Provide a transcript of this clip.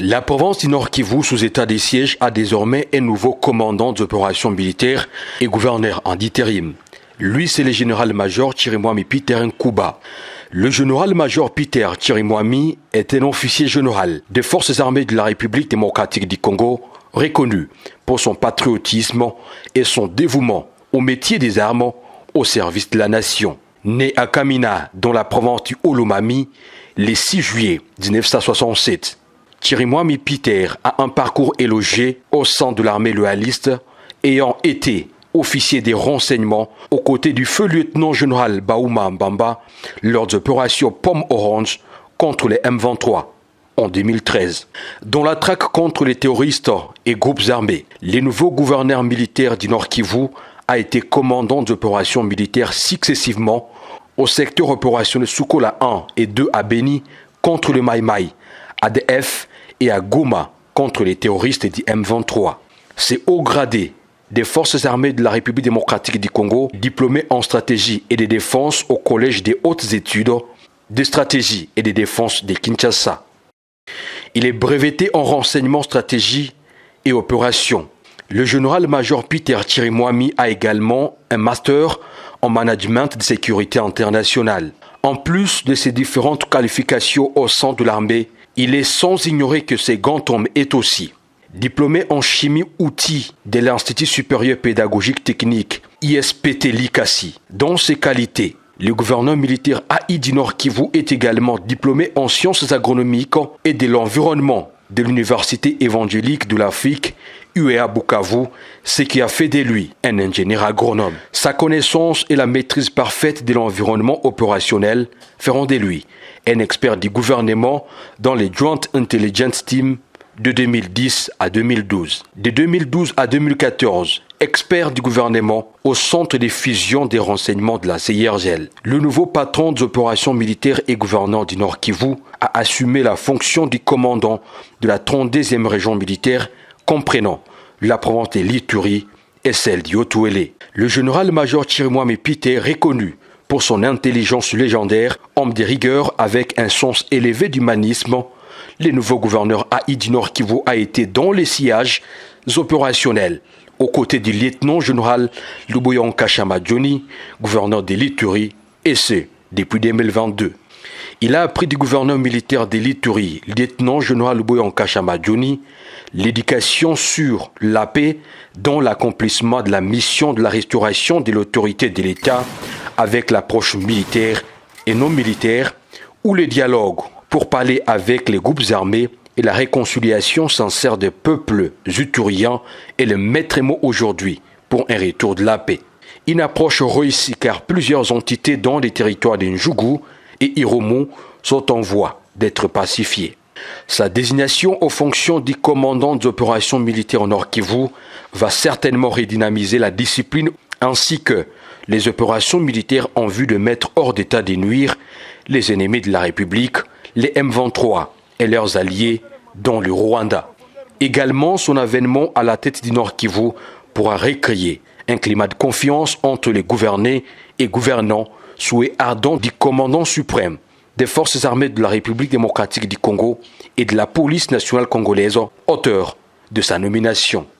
La province du Nord Kivu, sous état de siège, a désormais un nouveau commandant d'opérations militaires et gouverneur en intérim. Lui, c'est le général-major Chirimwami Peter Nkuba. Le général-major Peter Chirimwami est un officier général des forces armées de la République démocratique du Congo, reconnu pour son patriotisme et son dévouement au métier des armes au service de la nation. Né à Kamina, dans la province du Olomami, le 6 juillet 1967, Chirimwami Peter a un parcours élogié au sein de l'armée loyaliste, ayant été officier des renseignements aux côtés du feu lieutenant-général Baouma Mbamba lors des opérations Pomme Orange contre les M23 en 2013. Dans la traque contre les terroristes et groupes armés, le nouveau gouverneur militaire du Nord Kivu a été commandant d'opérations militaires successivement au secteur opérationnel Soukola 1 et 2 à Beni contre le Maïmaï, ADF et à Goma contre les terroristes du M23. Ces hauts gradés des forces armées de la République démocratique du Congo, diplômé en stratégie et de défense au Collège des hautes études de stratégie et de défense de Kinshasa. Il est breveté en renseignement, stratégie et opération. Le général-major Peter Chirimwami a également un master en management de sécurité internationale. En plus de ses différentes qualifications au sein de l'armée, il est sans ignorer que ce grand homme est aussi diplômé en chimie-outils de l'Institut supérieur pédagogique technique ISPT Likasi. Dans ses qualités, le gouverneur militaire AI du Nord Kivu est également diplômé en sciences agronomiques et de l'environnement de l'Université évangélique de l'Afrique, UEA Bukavu, ce qui a fait de lui un ingénieur agronome. Sa connaissance et la maîtrise parfaite de l'environnement opérationnel feront de lui un expert du gouvernement dans les Joint Intelligence Team de 2010 à 2012. De 2012 à 2014, expert du gouvernement au Centre de fusion des renseignements de la CIRGL. Le nouveau patron des opérations militaires et gouverneur du Nord Kivu a assumé la fonction du commandant de la 32e région militaire, comprenant la province de l'Ituri et celle du Haut-Uélé. Le général-major Chirimwami Peter, reconnu pour son intelligence légendaire, homme de rigueur avec un sens élevé d'humanisme, le nouveau gouverneur AI du Nord Kivu a été dans les sillages opérationnels aux côtés du lieutenant-général Luboya Nkashama Johnny, gouverneur de l'Ituri, et ce, depuis 2022. Il a appris du gouverneur militaire de l'Ituri, lieutenant-général Luboya Nkashama Johnny, l'éducation sur la paix dans l'accomplissement de la mission de la restauration de l'autorité de l'État avec l'approche militaire et non militaire, ou le dialogue pour parler avec les groupes armés et la réconciliation sincère des peuples uturiens est le maître mot aujourd'hui pour un retour de la paix. Une approche réussie car plusieurs entités dans les territoires de Ndjougou et Irumu sont en voie d'être pacifiées. Sa désignation aux fonctions du commandant des opérations militaires au Nord Kivu va certainement redynamiser la discipline ainsi que les opérations militaires en vue de mettre hors d'état de nuire les ennemis de la République, les M23 et leurs alliés dans le Rwanda. Également, son avènement à la tête du Nord Kivu pourra recréer un climat de confiance entre les gouvernés et gouvernants, souhait ardent du commandant suprême des forces armées de la République démocratique du Congo et de la police nationale congolaise, auteur de sa nomination.